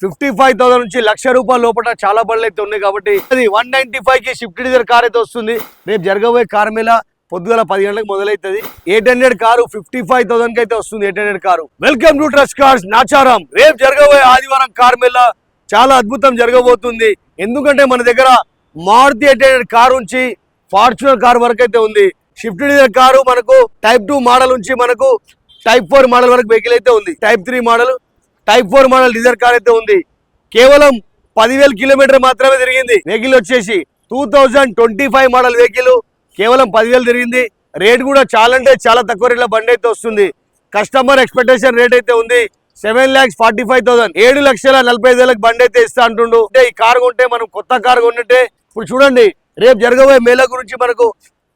55,000 నుంచి ₹1,00,000 లోపల చాలా బండ్లు అయితే ఉన్నాయి కాబట్టి అది 195 కి షిఫ్ట్ డిజైర్ కార్ అయితే వస్తుంది. రేపు జరగబోయే కార్ మేళ పొద్దుగల 10 గంటలకు మొదలైతుంది. 800 కారు 55,000 కి అయితే వస్తుంది. 800 car. Welcome to trust cars Nacharam. రేపు జరగబోయే ఆదివారం కార్ మేళ చాలా అద్భుతం జరగబోతుంది. ఎందుకంటే మన దగ్గర మారుతి 800 కార్ నుంచి ఫార్చునర్ కార్ వరకు అయితే ఉంది. షిఫ్ట్ డిజైర్ కారు మనకు టైప్ 2 మోడల్ నుంచి మనకు టైప్ 4 మోడల్ వరకు వెహికల్ అయితే ఉంది. Type 3 model, type 4 model Dzire car అయితే ఉంది. కేవలం 10,000 కిలోమీటర్ మాత్రమే తిరిగింది. వెహికల్ వచ్చేసి 2025 మోడల్ వెహికల్ కేవలం 10,000 తిరిగింది. రేట్ కూడా చాలా అంటే చాలా తక్కువ రేట్లో బండి అయితే వస్తుంది. కస్టమర్ ఎక్స్పెక్టేషన్ రేట్ అయితే ఉంది 7,45,000, 7,45,000 బండి అయితే ఇస్తా అంటుండు. అంటే ఈ కార్ కొంటే మనం కొత్త కార్ కొన్నట్టే. ఇప్పుడు చూడండి రేపు జరగబోయే మేళ గురించి మనకు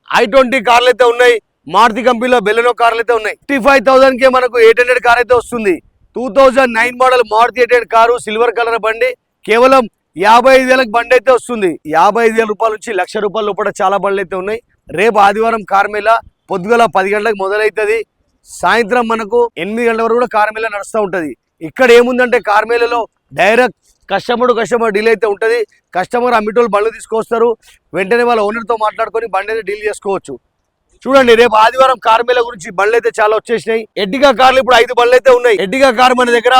i20 కార్లు అయితే ఉన్నాయి. మారుతి కంపెనీలో బెలెనో కార్లు అయితే ఉన్నాయి. 55,000 కే మనకు 800 కార్ అయితే వస్తుంది. 2009 model Maruti 800 car silver colour బండి కేవలం 55,000 బండి అయితే వస్తుంది. 55,000 రూపాయల నుంచి ₹1,00,000 లోపల చాలా బండ్లు అయితే ఉన్నాయి. రేపు ఆదివారం కార్ మేళ పొద్దుగల 10 గంటలకు మొదలవుతుంది. సాయంత్రం మనకు 8 గంటల వరకు కూడా కార్ మేళ నడుస్తూ ఉంటుంది. ఇక్కడ ఏముందంటే కార్ మేళలో డైరెక్ట్ కస్టమర్ డీల్ అయితే ఉంటుంది. కస్టమర్ అమ్మిటోళ్ళు బండ్లు తీసుకొస్తారు. వెంటనే వాళ్ళ ఓనర్తో మాట్లాడుకొని బండి అయితే డీల్ చేసుకోవచ్చు. చూడండి రేపు ఆదివారం కార్ మేళ గురించి బండ్లు అయితే చాలా వచ్చేసినాయి. ఎడ్డిగా కార్లు ఇప్పుడు 5 బండ్లు అయితే ఉన్నాయి. ఎడ్డిగా కార్ మన దగ్గర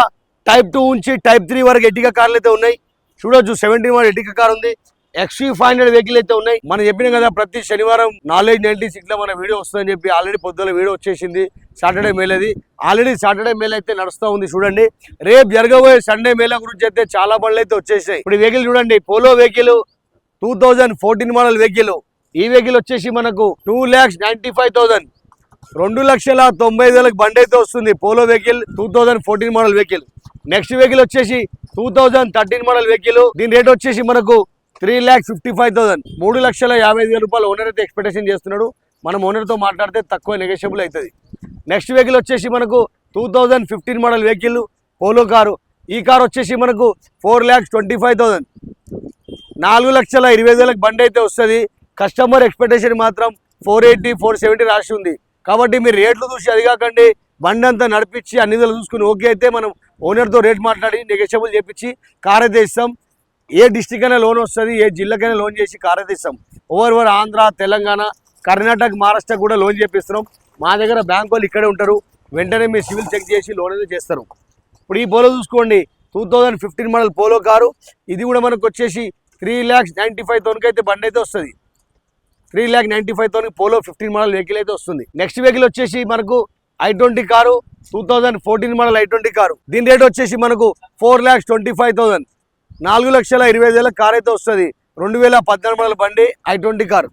టైప్ 2 నుంచి టైప్ 3 వరకు ఎడ్డిగా కార్లు అయితే ఉన్నాయి. చూడొచ్చు 17 మోడల్ ఎడ్డిగా కార్ ఉంది. XV500 వెహికల్ అయితే ఉన్నాయి. మనం చెప్పినాం కదా ప్రతి శనివారం నాలెడ్జ్ 96 లో మన వీడియో వస్తుందని చెప్పి ఆల్రెడీ పొద్దున వీడియో వచ్చేసింది. సాటర్డే మేళది ఆల్రెడీ సాటర్డే మేళ అయితే నడుస్తూ ఉంది. చూడండి రేపు జరగబోయే సండే మేళ గురించి అయితే చాలా బండ్లు అయితే వచ్చేసాయి. ఇప్పుడు వెహికల్ చూడండి పోలో వెహికల్ 2014 మోడల్ వెహికల్. ఈ వెహికల్ వచ్చేసి మనకు 2,95,000, 2,90,000 బండి అయితే వస్తుంది. Polo vehicle 2014 model vehicle. Next vehicle వచ్చేసి 2013 మోడల్ వెహికల్. దీని రేట్ వచ్చేసి మనకు 3,55,000, ₹3,50,000 ఓనర్ అయితే ఎక్స్పెక్టేషన్ చేస్తున్నాడు. మనం ఓనర్తో మాట్లాడితే తక్కువ నెగోషియబుల్ అవుతుంది. నెక్స్ట్ వెహికల్ వచ్చేసి మనకు 2015 మోడల్ వెహికల్ పోలో కారు. ఈ కార్ వచ్చేసి మనకు 4,25,000, 4,20,000 బండి అయితే వస్తుంది. కస్టమర్ ఎక్స్పెక్టేషన్ మాత్రం 480, 470 రాసి ఉంది. కాబట్టి మీరు రేట్లు చూసి అది కాకండి బండి అంతా నడిపించి అన్ని చూసుకుని ఓకే అయితే మనం ఓనర్తో రేట్ మాట్లాడి నెగోషియబుల్ చేపించి కార్ అయితే ఇస్తాం. ఏ డిస్టిక్ అయినా లోన్ వస్తుంది, ఏ జిల్లాకైనా లోన్ చేసి కార్ అయితే ఇస్తాం. ఓవర్ ఆంధ్ర, తెలంగాణ, కర్ణాటక, మహారాష్ట్ర కూడా లోన్ చేపిస్తున్నాం. మా దగ్గర బ్యాంక్ వాళ్ళు ఇక్కడే ఉంటారు. వెంటనే మీరు సివిల్ చెక్ చేసి లోన్ అయితే చేస్తారు. ఇప్పుడు ఈ పోలో చూసుకోండి 2015 మోడల్ పోలో కారు. ఇది కూడా మనకు వచ్చేసి 3,95,000 అయితే బండి అయితే వస్తుంది. 3,95,000 పోలో 15 మోడల్ వెహికల్ అయితే వస్తుంది. నెక్స్ట్ వెహికల్ వచ్చేసి మనకు i20 car 2014 model i20 car. దీని రేట్ వచ్చేసి మనకు 4,25,000, 4,20,000 కార్ అయితే వస్తుంది. 2014 మోడల్ బండి i20 car.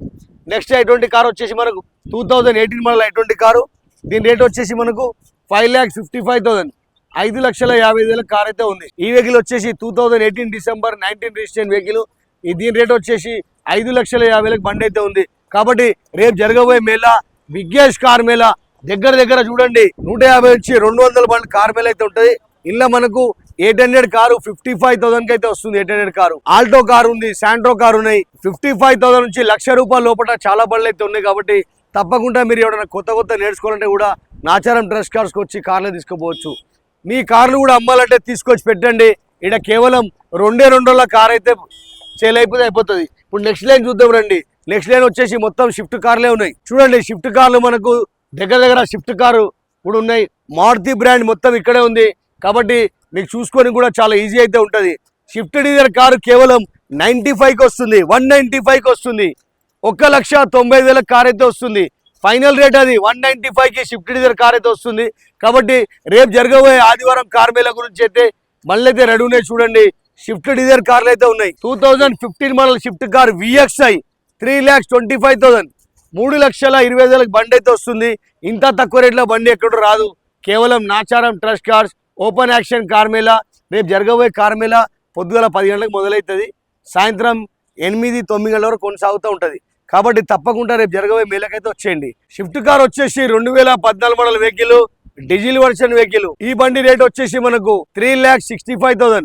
Next i20 car వచ్చేసి మనకు 2018 మోడల్ i20 కారు. దీని రేట్ వచ్చేసి మనకు 5,55,000, 5,50,000 కార్ అయితే ఉంది. ఈ వెహికల్ వచ్చేసి 2018 డిసెంబర్ 19 రిజిస్ట్రేషన్ వెహికల్. దీని రేట్ వచ్చేసి 5,50,000 బండి అయితే ఉంది. కాబట్టి రేపు జరగబోయే మేళ బిగ్గెస్ట్ కార్ మేళ దగ్గర చూడండి 150 నుంచి 200 బండి కార్ మేళ అయితే ఉంటుంది. ఇలా మనకు 800 కారు 55,000 అయితే వస్తుంది. 800 కారు, ఆల్టో కారు ఉంది, శాంట్రో కారు ఉన్నాయి. 55,000 నుంచి ₹1,00,000 లోపల చాలా బండ్లు అయితే ఉన్నాయి. కాబట్టి తప్పకుండా మీరు ఎవరైనా కొత్త నేర్చుకోవాలంటే కూడా నాచారం ట్రస్ట్ కార్స్కి వచ్చి కార్లు తీసుకోపోవచ్చు. మీ కార్లు కూడా అమ్మాలంటే తీసుకొచ్చి పెట్టండి. ఇక్కడ కేవలం 2 కార్ అయితే సేల్ అయిపోతుంది. ఇప్పుడు నెక్స్ట్ లైన్ చూద్దాం రండి. నెక్స్ట్ లైన్ వచ్చేసి మొత్తం షిఫ్ట్ కార్లే ఉన్నాయి. చూడండి షిఫ్ట్ కార్లు మనకు దగ్గర షిఫ్ట్ కారు కూడా ఉన్నాయి. మారుతి బ్రాండ్ మొత్తం ఇక్కడే ఉంది. కాబట్టి మీకు చూసుకొని కూడా చాలా ఈజీ అయితే ఉంటుంది. షిఫ్ట్ డిజైర్ కారు కేవలం 95కి వస్తుంది, 195కి వస్తుంది. 1,90,000 కార్ అయితే వస్తుంది. ఫైనల్ రేట్ అది 195కి షిఫ్ట్ డిజైర్ కార్ అయితే వస్తుంది. కాబట్టి రేపు జరగబోయే ఆదివారం కార్ మేళ గురించి అయితే మళ్ళీ అయితే రెడీ ఉన్నాయి. చూడండి షిఫ్ట్ డిజైర్ కార్లు అయితే ఉన్నాయి. 2015 మోడల్ షిఫ్ట్ కార్ VXI 3,25,000, 3,20,000 బండి అయితే వస్తుంది. ఇంత తక్కువ రేట్లో బండి ఎక్కడ రాదు. కేవలం Nacharam trust cars open action car Mela రేపు జరగబోయే కార్ మేళ పొద్దుగల 10 గంటలకు మొదలవుతుంది. సాయంత్రం 8, 9 గంటల వరకు కొనసాగుతూ ఉంటుంది. కాబట్టి తప్పకుండా రేపు జరగబోయే మేళకైతే వచ్చేయండి. షిఫ్ట్ కార్ వచ్చేసి 2014 model vehicle, diesel version vehicle. ఈ బండి రేట్ వచ్చేసి మనకు 3,65,000,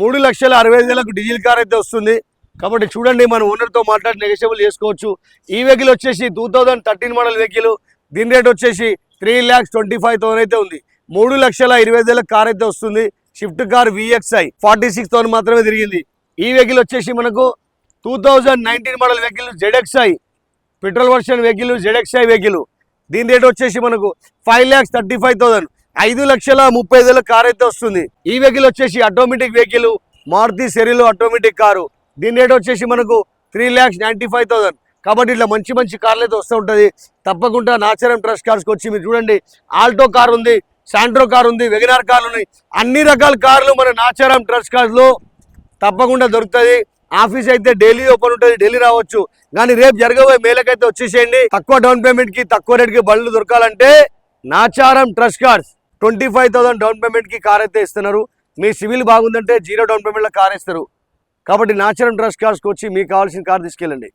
3,60,000 డీజిల్ కార్ అయితే వస్తుంది. కాబట్టి చూడండి మన ఓనర్తో మాట్లాడి నెగోషియబుల్ చేసుకోవచ్చు. ఈ వెహికల్ వచ్చేసి 2013 మోడల్ వెహికల్. దీని రేట్ వచ్చేసి 3,25,000 అయితే ఉంది. 3,20,000 కార్ అయితే వస్తుంది. షిఫ్ట్ కార్ VXI 46,000 మాత్రమే తిరిగింది. ఈ వెహికల్ వచ్చేసి మనకు 2019 model vehicle ZXI petrol version vehicle ZXI vehicle. దీని రేట్ వచ్చేసి మనకు 5,35,000 5,30,000 కార్ అయితే వస్తుంది. ఈ వెహికల్ వచ్చేసి ఆటోమేటిక్ వెహికల్ మారుతి సెరీలో ఆటోమేటిక్ కారు. దీని రేట్ వచ్చేసి మనకు 3,95,000. కాబట్టి ఇట్లా మంచి మంచి కార్లు అయితే వస్తూ ఉంటుంది. తప్పకుండా నాచారం ట్రస్ట్ కార్స్కి వచ్చి మీరు చూడండి. ఆల్టో కార్ ఉంది, శాంట్రో కార్ ఉంది, వెగనార్ కార్లు ఉన్నాయి. అన్ని రకాల కార్లు మన నాచారం ట్రస్ట్ కార్స్లో తప్పకుండా దొరుకుతుంది. ఆఫీస్ అయితే డైలీ ఓపెన్ ఉంటుంది, డైలీ రావచ్చు. కానీ రేపు జరగబోయే మేలకైతే వచ్చేసేయండి. తక్కువ డౌన్ పేమెంట్కి తక్కువ రేట్కి బండ్లు దొరకాలంటే నాచారం ట్రస్ట్ కార్స్ 25,000 డౌన్ పేమెంట్కి కార్ అయితే ఇస్తున్నారు. మీ సివిల్ బాగుందంటే 0 డౌన్ పేమెంట్లో కార్ ఇస్తారు. కాబట్టి నాచారం ట్రస్ట్ కార్స్కి వచ్చి మీకు కావాల్సిన కార్ తీసుకెళ్ళండి.